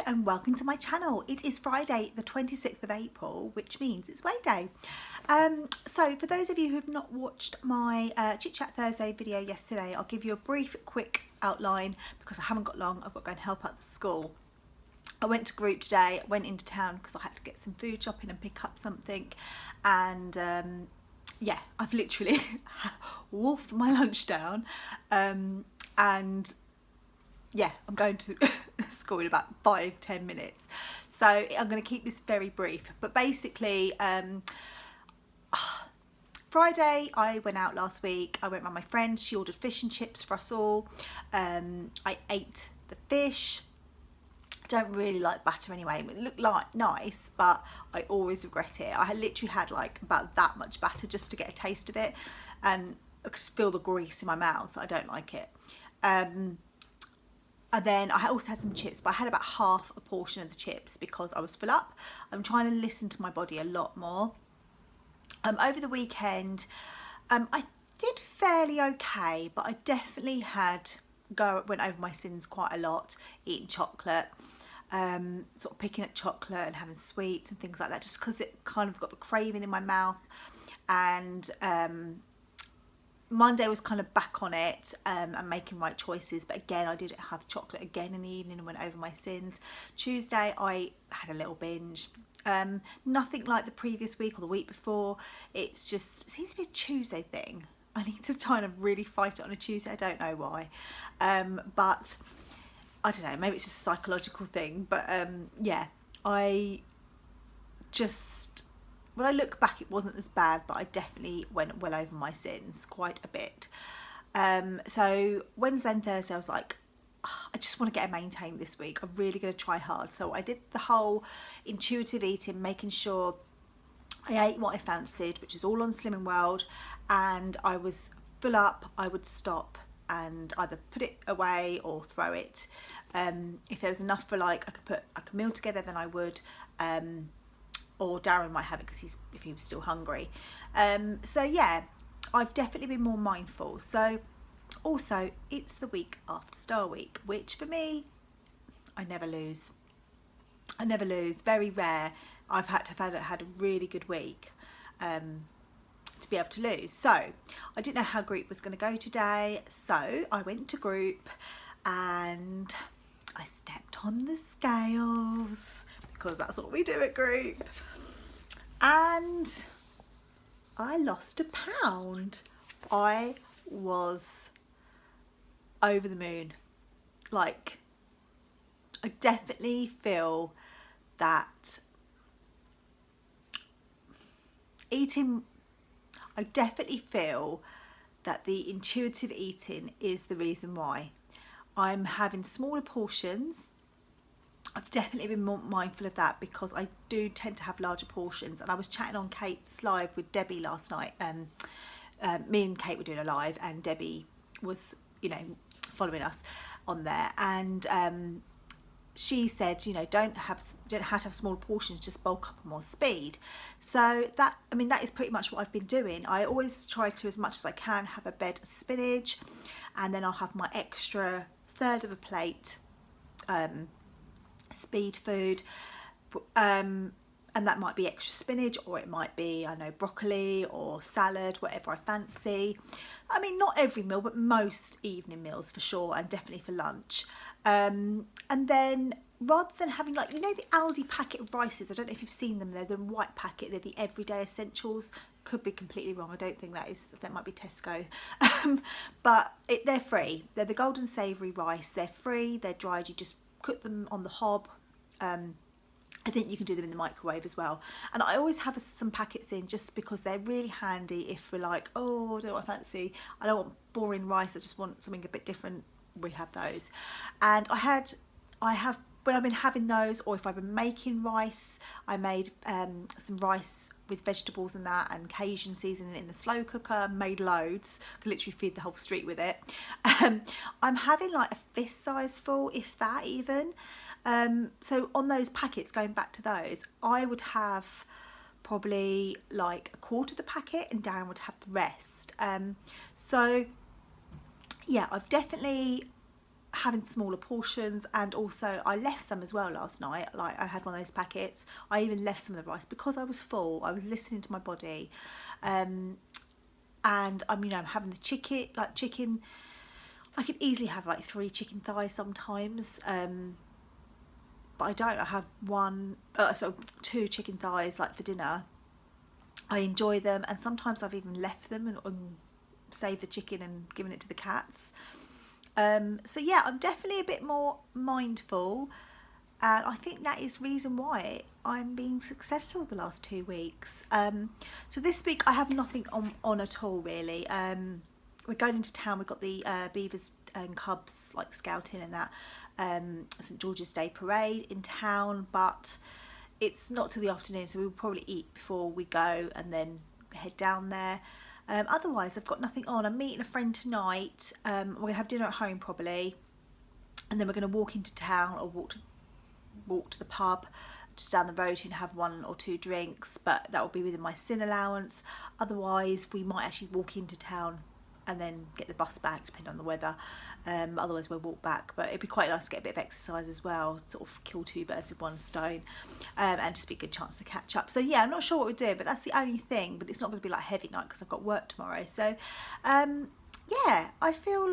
and welcome to my channel. It is Friday the 26th of April, which means it's weigh day. So for those of you who have not watched my Chit Chat Thursday video yesterday, I'll give you a brief quick outline because I haven't got long. I've got to go and help out the school. I went to group today, went into town because I had to get some food shopping and pick up something, and yeah, I've literally wolfed my lunch down, and yeah, I'm going to school in about 5-10 minutes, so I'm going to keep this very brief. But basically, Friday I went out last week. I went with my friend. She ordered fish and chips for us all. I ate the fish. I don't really like batter anyway. It looked like nice, but I always regret it. I had literally had like about that much batter just to get a taste of it, and I could feel the grease in my mouth. I don't like it. And then I also had some chips, but I had about half a portion of the chips because I was full up. I'm trying to listen to my body a lot more. Over the weekend, I did fairly okay, but I definitely went over my sins quite a lot, eating chocolate, sort of picking up chocolate and having sweets and things like that, just because it kind of got the craving in my mouth. And Monday was kind of back on it and making right choices, but again I did have chocolate again in the evening and went over my sins. Tuesday I had a little binge, nothing like the previous week or the week before. It seems to be a Tuesday thing. I need to kind of really fight it on a Tuesday. I don't know why, but I don't know, maybe it's just a psychological thing. But yeah, when I look back, it wasn't as bad, but I definitely went well over my sins quite a bit. So Wednesday and Thursday I was like, I just want to get a maintain this week. I'm really going to try hard. So I did the whole intuitive eating, making sure I ate what I fancied, which is all on Slimming World, and I was full up. I would stop and either put it away or throw it. If there was enough for like I could put like a meal together, then I would. Or Darren might have it because if he was still hungry. So yeah, I've definitely been more mindful. So also it's the week after Star Week, which for me, I never lose. Very rare. I've had to have had a really good week to be able to lose. So I didn't know how group was going to go today, so I went to group and I stepped on the scales because that's what we do at group, and I lost £1. I was over the moon. Like, I definitely feel that the intuitive eating is the reason why. I'm having smaller portions. I've definitely been more mindful of that because I do tend to have larger portions. And I was chatting on Kate's live with Debbie last night. Me and Kate were doing a live, and Debbie was, following us on there. And she said, don't have to have smaller portions, just bulk up at more speed. So that is pretty much what I've been doing. I always try to, as much as I can, have a bed of spinach, and then I'll have my extra third of a plate speed food, and that might be extra spinach, or it might be, I know, broccoli or salad, whatever I fancy. Not every meal, but most evening meals for sure, and definitely for lunch. And then rather than having the Aldi packet of rices, I don't know if you've seen them, they're the white packet, they're the everyday essentials. Could be completely wrong, I don't think that might be Tesco. But they're free. They're the golden savoury rice. They're free, they're dried, you just cook them on the hob. I think you can do them in the microwave as well. And I always have some packets in just because they're really handy if we're like, oh, I don't know what I fancy. I don't want boring rice, I just want something a bit different. We have those. And I have, when I've been having those, or if I've been making rice, I made some rice with vegetables and that, and Cajun seasoning in the slow cooker, made loads, could literally feed the whole street with it. I'm having like a fist size full, if that even. So on those packets, going back to those, I would have probably like a quarter of the packet, and Darren would have the rest. So yeah, I've definitely having smaller portions, and also I left some as well last night. Like I had one of those packets. I even left some of the rice because I was full. I was listening to my body. And I'm, you know, I'm having the chicken. I could easily have like 3 chicken thighs sometimes, but I don't. I have 2 chicken thighs like for dinner. I enjoy them, and sometimes I've even left them and saved the chicken and given it to the cats. So yeah, I'm definitely a bit more mindful, and I think that is reason why I'm being successful the last 2 weeks. So this week I have nothing on at all really. We're going into town. We've got the Beavers and Cubs like scouting and that St George's Day parade in town, but it's not till the afternoon, so we'll probably eat before we go and then head down there. Otherwise I've got nothing on. I'm meeting a friend tonight. We're gonna have dinner at home probably, and then we're gonna walk into town or walk to the pub just down the road and have 1 or 2 drinks, but that will be within my sin allowance. Otherwise we might actually walk into town and then get the bus back, depending on the weather. Otherwise we'll walk back, but it'd be quite nice to get a bit of exercise as well, sort of kill 2 birds with 1 stone, and just be a good chance to catch up. So yeah, I'm not sure what we're doing, but that's the only thing. But it's not going to be like heavy night because I've got work tomorrow. So yeah, I feel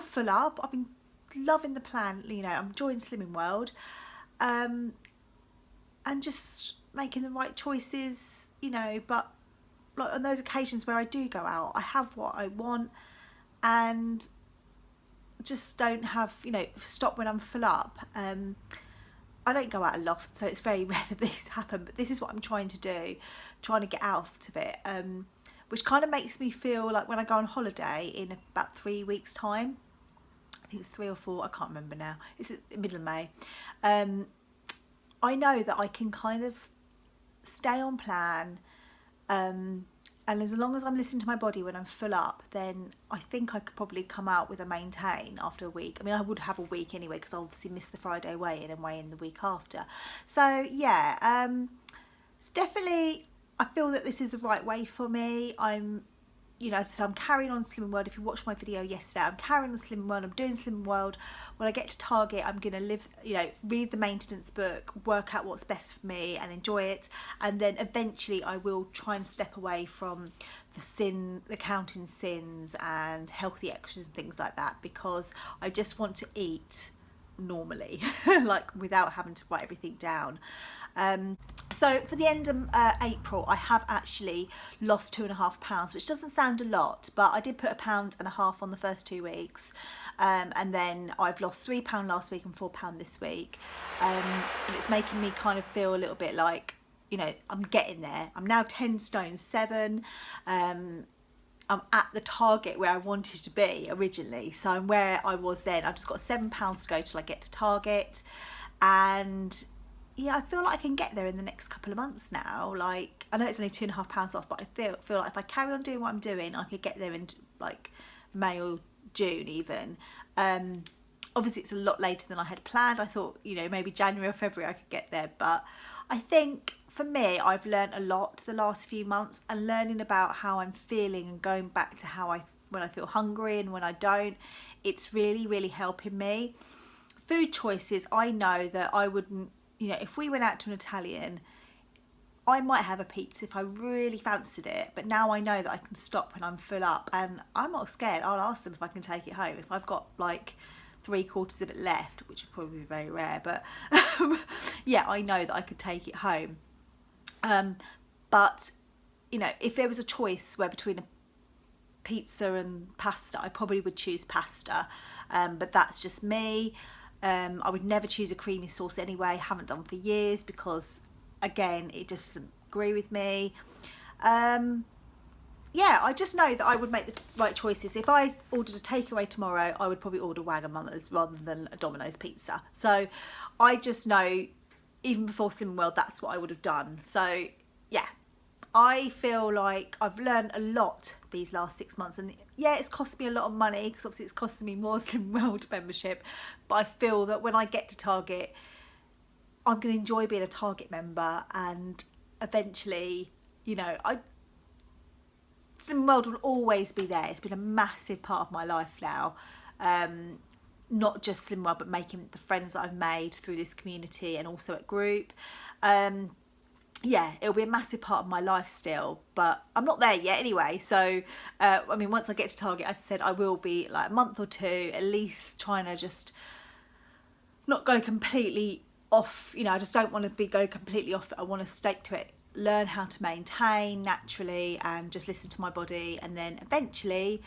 full up. I've been loving the plan, you know. I'm enjoying Slimming World, and just making the right choices, you know. But like on those occasions where I do go out, I have what I want and just don't have, you know, stop when I'm full up. I don't go out a lot, so it's very rare that these happen, but this is what I'm trying to do, trying to get out of it, which kind of makes me feel like when I go on holiday in about 3 weeks time, I think it's 3 or 4, I can't remember now, it's the middle of May, I know that I can kind of stay on plan, and as long as I'm listening to my body when I'm full up, then I think I could probably come out with a maintain after a week. I mean, I would have a week anyway because I obviously missed the Friday weigh-in and weigh-in the week after. So yeah, it's definitely, I feel that this is the right way for me. I'm, you know, so I'm carrying on Slimming World. If you watched my video yesterday, I'm carrying on Slimming World. I'm doing Slimming World. When I get to Target, I'm going to live, you know, read the maintenance book, work out what's best for me and enjoy it. And then eventually I will try and step away from the counting sins and healthy extras and things like that, because I just want to eat normally, like without having to write everything down. So for the end of April, I have actually lost 2.5 pounds, which doesn't sound a lot, but I did put 1.5 pounds on the first 2 weeks, and then I've lost £3 last week and £4 this week, and it's making me kind of feel a little bit like, you know, I'm getting there. I'm now 10 stone 7. I'm at the target where I wanted to be originally, so I'm where I was then. I've just got £7 to go till I get to Target, and yeah, I feel like I can get there in the next couple of months now. Like, I know it's only £2.5 off, but I feel like if I carry on doing what I'm doing, I could get there in like May or June even. Obviously it's a lot later than I had planned. I thought, you know, maybe January or February I could get there, but I think for me, I've learned a lot the last few months, and learning about how I'm feeling and going back to when I feel hungry and when I don't, it's really, really helping me. Food choices, I know that I wouldn't, you know, if we went out to an Italian, I might have a pizza if I really fancied it, but now I know that I can stop when I'm full up, and I'm not scared. I'll ask them if I can take it home. If I've got like 3/4 of it left, which would probably be very rare, but yeah, I know that I could take it home. But you know, if there was a choice where between a pizza and pasta, I probably would choose pasta, but that's just me. I would never choose a creamy sauce anyway, haven't done for years, because again, it just doesn't agree with me. Yeah, I just know that I would make the right choices. If I ordered a takeaway tomorrow, I would probably order Wagamama's rather than a Domino's pizza. So I just know, even before Slimming World, that's what I would have done. So yeah, I feel like I've learned a lot these last 6 months, and yeah, it's cost me a lot of money because obviously it's costing me more Slimming World membership, but I feel that when I get to Target, I'm going to enjoy being a Target member, and eventually, you know, Slimming World will always be there. It's been a massive part of my life now. not just Slim Well, but making the friends that I've made through this community and also at group. Yeah, it'll be a massive part of my life still, but I'm not there yet anyway. So, I mean, once I get to Target, as I said, I will be like a month or two at least trying to just not go completely off. You know, I just don't want to go completely off. I want to stake to it, learn how to maintain naturally and just listen to my body, and then eventually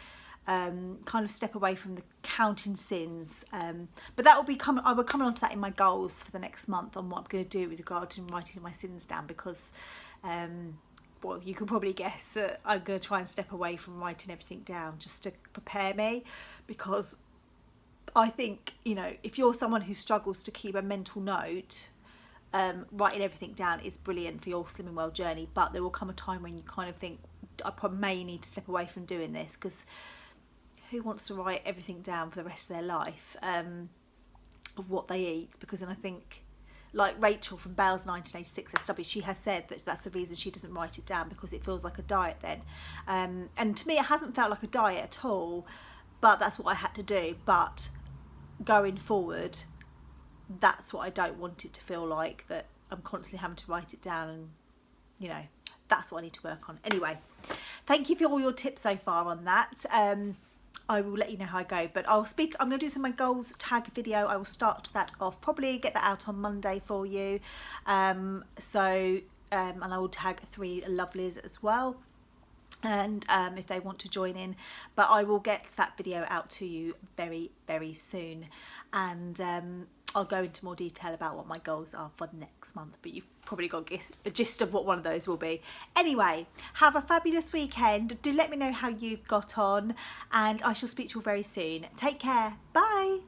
kind of step away from the counting sins, but that will be coming. I will come on to that in my goals for the next month on what I'm going to do with regard to writing my sins down, because well, you can probably guess that I'm going to try and step away from writing everything down just to prepare me, because I think, you know, if you're someone who struggles to keep a mental note, writing everything down is brilliant for your Slimming Well journey, but there will come a time when you kind of think, I probably may need to step away from doing this, because who wants to write everything down for the rest of their life, of what they eat? Because then I think, like Rachel from Bales 1986 SW, she has said that that's the reason she doesn't write it down, because it feels like a diet then. And to me, it hasn't felt like a diet at all, but that's what I had to do. But going forward, that's what I don't want it to feel like, that I'm constantly having to write it down, and you know, that's what I need to work on. Anyway, thank you for all your tips so far on that. I will let you know how I go, but I'm going to do some of my goals tag video. I will start that off, probably get that out on Monday for you. And I will tag 3 lovelies as well, and if they want to join in, but I will get that video out to you very, very soon, and I'll go into more detail about what my goals are for next month, but you've probably got a gist of what one of those will be. Anyway, have a fabulous weekend. Do let me know how you've got on, and I shall speak to you all very soon. Take care. Bye.